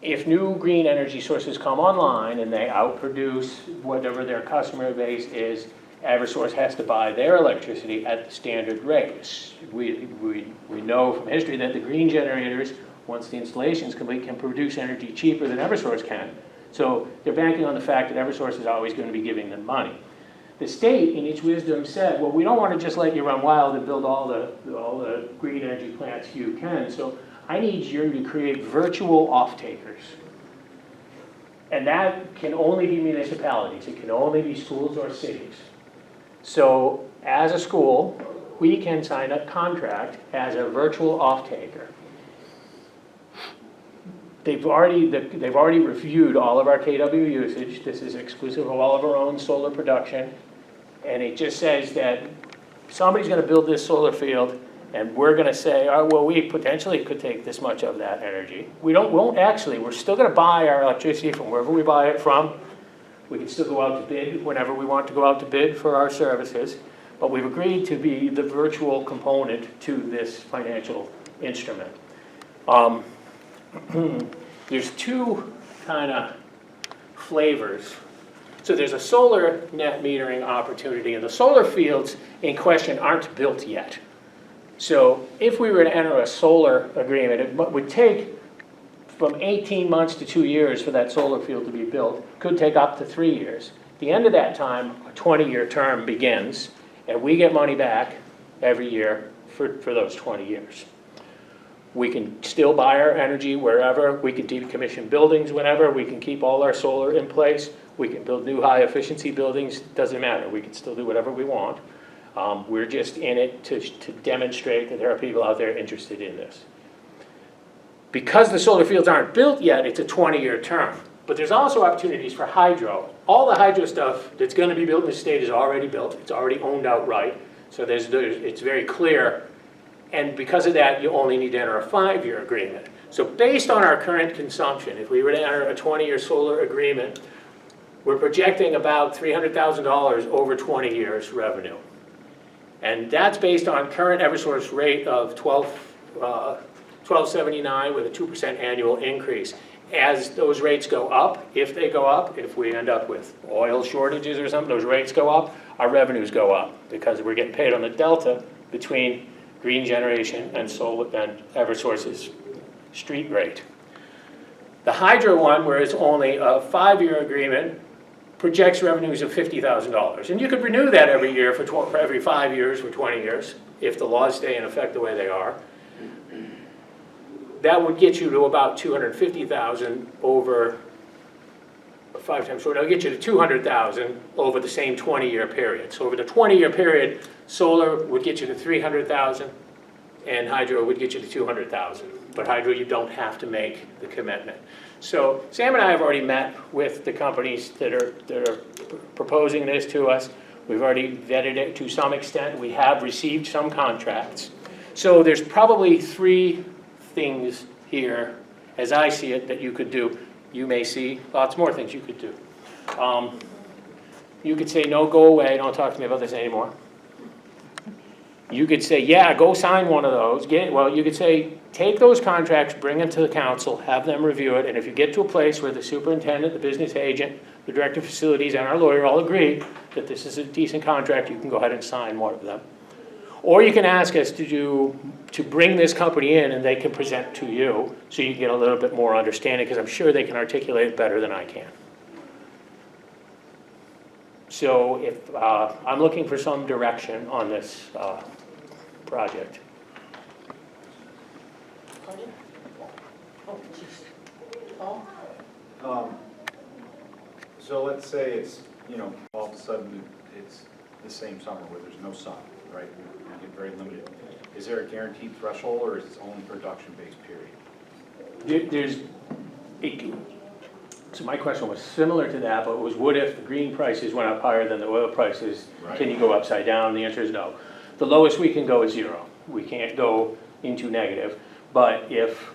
If new green energy sources come online and they outproduce whatever their customer base is, Eversource has to buy their electricity at the standard rates. We know from history that the green generators, once the installation is complete, can produce energy cheaper than Eversource can. So they're banking on the fact that Eversource is always going to be giving them money. The state, in its wisdom, said, well, we don't want to just let you run wild and build all the green energy plants you can, so I need you to create virtual off-takers. And that can only be municipalities. It can only be schools or cities. So as a school, we can sign a contract as a virtual off-taker. They've already reviewed all of our KW usage. This is exclusive of all of our own solar production. And it just says that somebody's going to build this solar field, and we're going to say, oh, well, we potentially could take this much of that energy. Won't actually. We're still going to buy our electricity from wherever we buy it from. We can still go out to bid whenever we want to go out to bid for our services. But we've agreed to be the virtual component to this financial instrument. There's two kind of flavors. So there's a solar net metering opportunity, and the solar fields in question aren't built yet. So if we were to enter a solar agreement, it would take from 18 months to 2 years for that solar field to be built. Could take up to 3 years. At the end of that time, a 20-year term begins, And we get money back every year for those 20 years. We can still buy our energy wherever, we can decommission buildings whenever, we can keep all our solar in place, we can build new high-efficiency buildings, doesn't matter, we can still do whatever we want. We're just in it to demonstrate that there are people out there interested in this. Because the solar fields aren't built yet, it's a 20-year term. But there's also opportunities for hydro. All the hydro stuff that's going to be built in the state is already built. It's already owned outright. So it's very clear. And because of that, you only need to enter a 5-year agreement. So based on our current consumption, if we were to enter a 20-year solar agreement, we're projecting about $300,000 over 20 years revenue. And that's based on current Eversource rate of $12.79 with a 2% annual increase. As those rates go up, if they go up, if we end up with oil shortages or something, those rates go up, our revenues go up because we're getting paid on the delta between green generation and solar and Eversource's street rate. The hydro one, where it's only a 5-year agreement, projects revenues of $50,000. And you could renew that every year for every 5 years for 20 years, if the laws stay in effect the way they are. That would get you to about $250,000 over, or 5 times short, that'll get you to $200,000 over the same 20-year period. So over the 20-year period, solar would get you to $300,000 and hydro would get you to $200,000. But hydro, you don't have to make the commitment. So Sam and I have already met with the companies that are proposing this to us. We've already vetted it to some extent. We have received some contracts. So there's probably 3 things here, as I see it, that you could do. You may see lots more things you could do. You could say, no, go away, don't talk to me about this anymore. You could say, yeah, go sign one of those. You could say, take those contracts, bring them to the council, have them review it, and if you get to a place where the superintendent, the business agent, the director of facilities, and our lawyer all agree that this is a decent contract, you can go ahead and sign one of them. Or you can ask us to bring this company in and they can present to you so you can get a little bit more understanding, because I'm sure they can articulate it better than I can. So if I'm looking for some direction on this project. Pardon? Oh, jeez. Paul? So let's say it's, all of a sudden it's the same summer where there's no sun, right? You get very limited. Is there a guaranteed threshold or is it only production-based period? So my question was similar to that, but it was, what if the green prices went up higher than the oil prices? Right. Can you go upside down? The answer is no. The lowest we can go is 0. We can't go into negative. But if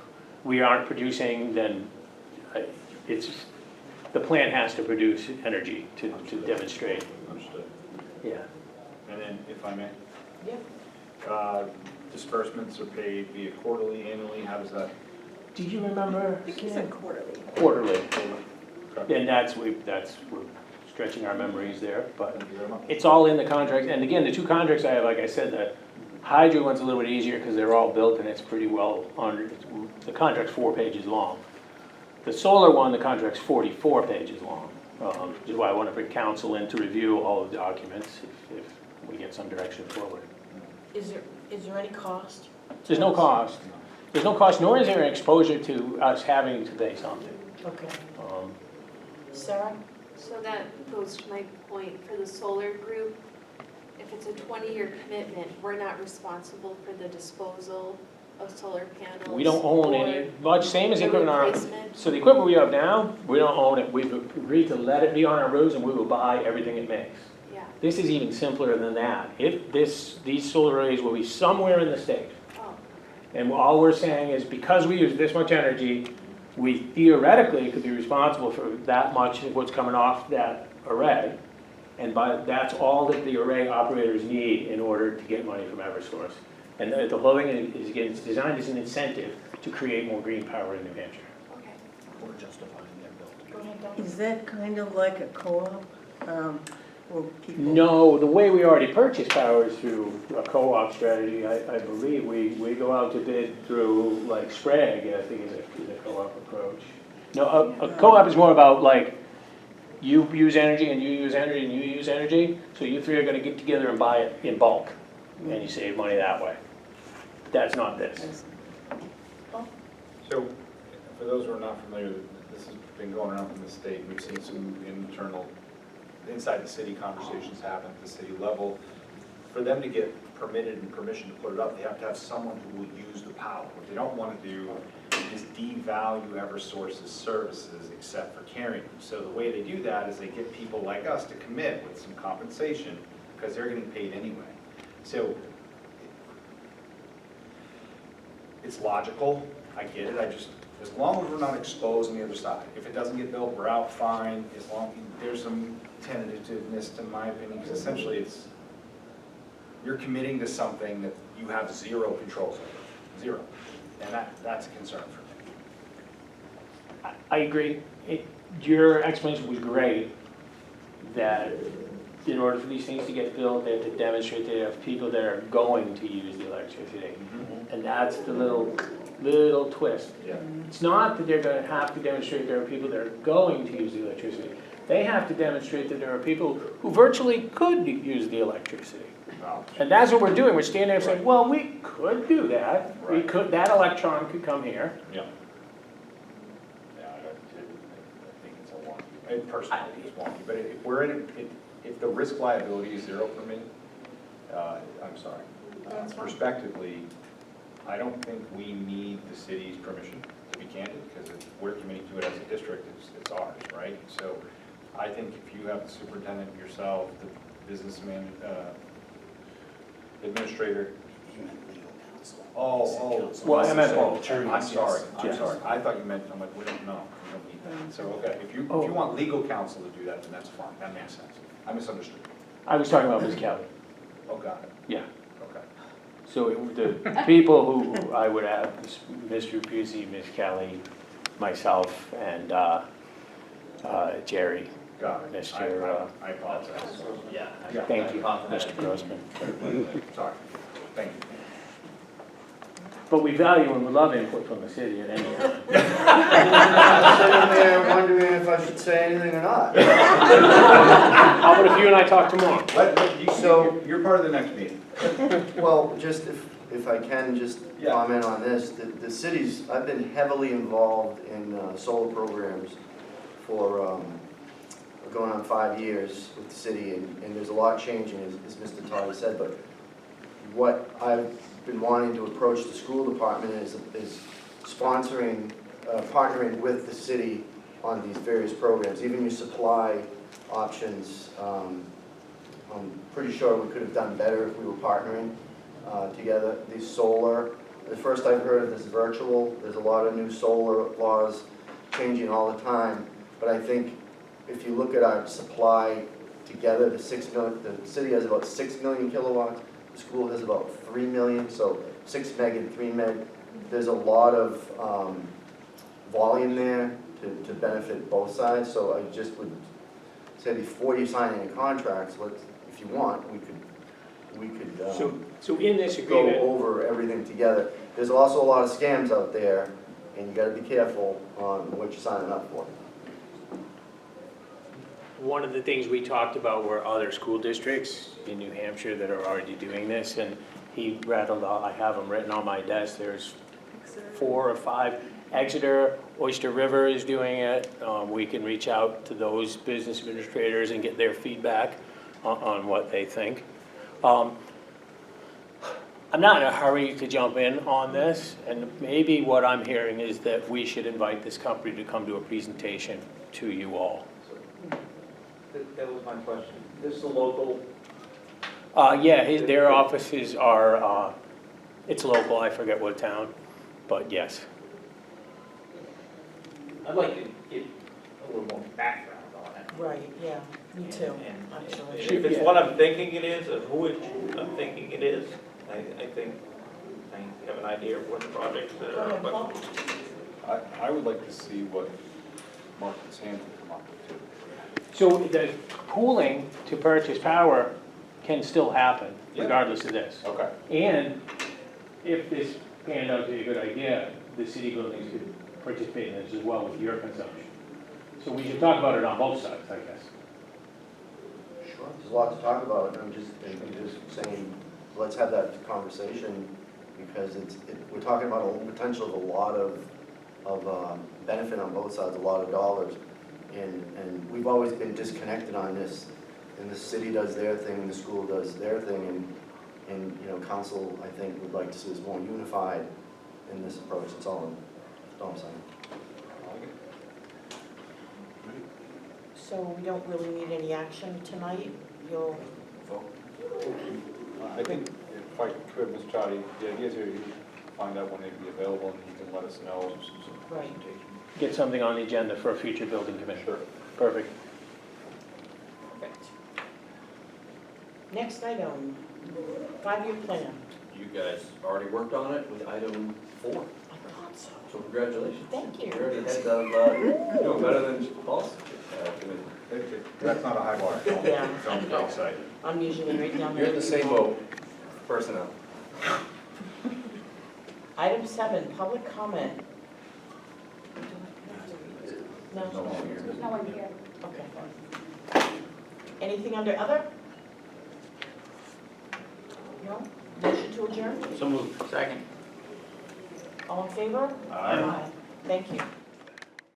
we aren't producing, then the plant has to produce energy to demonstrate. Understood. Yeah. And then, if I may, Yeah. disbursements are paid via quarterly, annually, how does that? Do you remember? I think he said quarterly. Quarterly. Okay. And we're stretching our memories there, but Thank you very much. it's all in the contract. And again, the 2 contracts I have, like I said, the hydro one's a little bit easier because they're all built and it's pretty well under. The contract's 4 pages long. The solar one, the contract's 44 pages long, which is why I want to bring council in to review all of the documents if we get some direction forward. Is there any cost? There's no cost. There's no cost, nor is there an exposure to us having to pay something. Okay. Sarah? So that goes to my point for the solar group. If it's a 20-year commitment, we're not responsible for the disposal of solar panels. We don't own any, much same as the equipment on our, replacement. so the equipment we have now, we don't own it. We've agreed to let it be on our roofs and we will buy everything it makes. Yeah. This is even simpler than that. These solar arrays will be somewhere in the state. Oh, And all we're saying is because we use this much energy, we theoretically could be responsible for that much of what's coming off that array. And that's all that the array operators need in order to get money from Eversource. And the whole thing is, again, it's designed as an incentive to create more green power in New Hampshire. okay. Or justifying their build. Go ahead, Dawn. Is that kind of like a co-op? Or people? No, the way we already purchase power is through a co-op strategy. I believe we go out to bid through like Sprague, I think is a co-op approach. No, a co-op is more about like you use energy and you use energy and you use energy, so you three are gonna get together and buy it in bulk, and you save money that way. That's not this. So, for those who are not familiar, this has been going around in the state. We've seen some internal, inside the city conversations happen at the city level. For them to get permitted and permission to put it up, they have to have someone who will use the power. What they don't want to do is devalue Eversource's services except for carrying them. So the way they do that is they get people like us to commit with some compensation because they're getting paid anyway. So it's logical, I get it, as long as we're not exposed on the other side. If it doesn't get built, we're out fine, as long, there's some tentativeness to my opinion, because essentially you're committing to something that you have zero control over, zero. And that's a concern for me. I agree. Your explanation was great, that in order for these things to get built, they have to demonstrate they have people that are going to use the electricity. And that's the little twist. Yeah. It's not that they're gonna have to demonstrate there are people that are going to use the electricity. They have to demonstrate that there are people who virtually could use the electricity. Wow. And that's what we're doing. We're standing there saying, well, we could do that. We Right. could, that electron could come here. Yeah. Yeah, I think it's a wonky, I personally think it's wonky, but if we're in, if the risk liability is zero for me, I'm sorry. That's fine. Prospectively, I don't think we need the city's permission, to be candid, because if we're committing to it as a district, it's ours, right? So I think if you have the superintendent yourself, the businessman, administrator. Oh. Well, I meant both. I'm sorry, Yes. I thought you meant, I'm like, we don't know, we don't need that. So, okay, if you want legal counsel to do that, then that's fine, that makes sense. I misunderstood. I was talking about Ms. Kelly. Oh, got it, Yeah. okay. So the people who I would have, Mr. Pusey, Ms. Kelly, myself, and Jerry. Got it. Mr. I apologize. Yeah. Thank you, Mr. Grossman. Sorry, thank you. But we value and we love input from the city at any time. I'm sitting there wondering if I should say anything or not. How about if you and I talk tomorrow? So- You're part of the next meeting. Well, just if I can just Yeah. comment on this, the cities, I've been heavily involved in solar programs for going on 5 years with the city, and there's a lot changing, as Mr. Todd said, but what I've been wanting to approach the school department is sponsoring, partnering with the city on these various programs, even your supply options. I'm pretty sure we could have done better if we were partnering together. These solar, the first I've heard of this virtual, there's a lot of new solar laws changing all the time, but I think if you look at our supply together, the city has about 6 million kilowatts, the school has about 3 million, so 6 meg and 3 meg. There's a lot of volume there to benefit both sides, so I just would say before you sign any contracts, if you want, we could So in this go agreement, over everything together. There's also a lot of scams out there, and you gotta be careful on what you're signing up for. one of the things we talked about were other school districts in New Hampshire that are already doing this, and he rattled off, I have them written on my desk, there's 4 or 5. Exeter, Oyster River is doing it. We can reach out to those business administrators and get their feedback on what they think. I'm not in a hurry to jump in on this, and maybe what I'm hearing is that we should invite this company to come to a presentation to you all. That was my question. This is a local, Yeah, their offices are, it's local, I forget what town, but yes. I'd like to get a little more background on it. Right, yeah, me too, And actually. if it's what I'm thinking it is, or who I'm thinking it is, I think I have an idea of what the projects Go ahead, are. Paul. I would like to see what Marcus Hanson come up with too. So the pooling to purchase power can still happen Yeah. regardless of this. Okay. And if this panned out to be a good idea, the city buildings could participate in this as well with your consumption. So we should talk about it on both sides, I guess. Sure. There's a lot to talk about, I'm just saying, let's have that conversation, because we're talking about a potential of a lot of benefit on both sides, a lot of dollars. And we've always been disconnected on this, and the city does their thing, and the school does their thing, and you know, council, I think, would like to see us more unified in this approach, that's all I'm saying. So we don't really need any action tonight? You'll, I think if I could, Mr. Toddy, the idea is here, you find out when they'd be available, and you can let us know. right. Get something on the agenda for a future building committee. Sure. Perfect. Perfect. Next item, 5-year plan. You guys already worked on it with item 4, I thought so. so congratulations. Thank you. You're already ahead of, you're doing better than Paul's. That's not a high water. Yeah, I Don't get know. excited. I'm usually right down there. You're in the same boat, personnel. Item 7, public comment. No? No one here. No one here. Okay. Anything under other? No? Motion to adjourn? So moved. Second. All in favor? Aye. Thank you.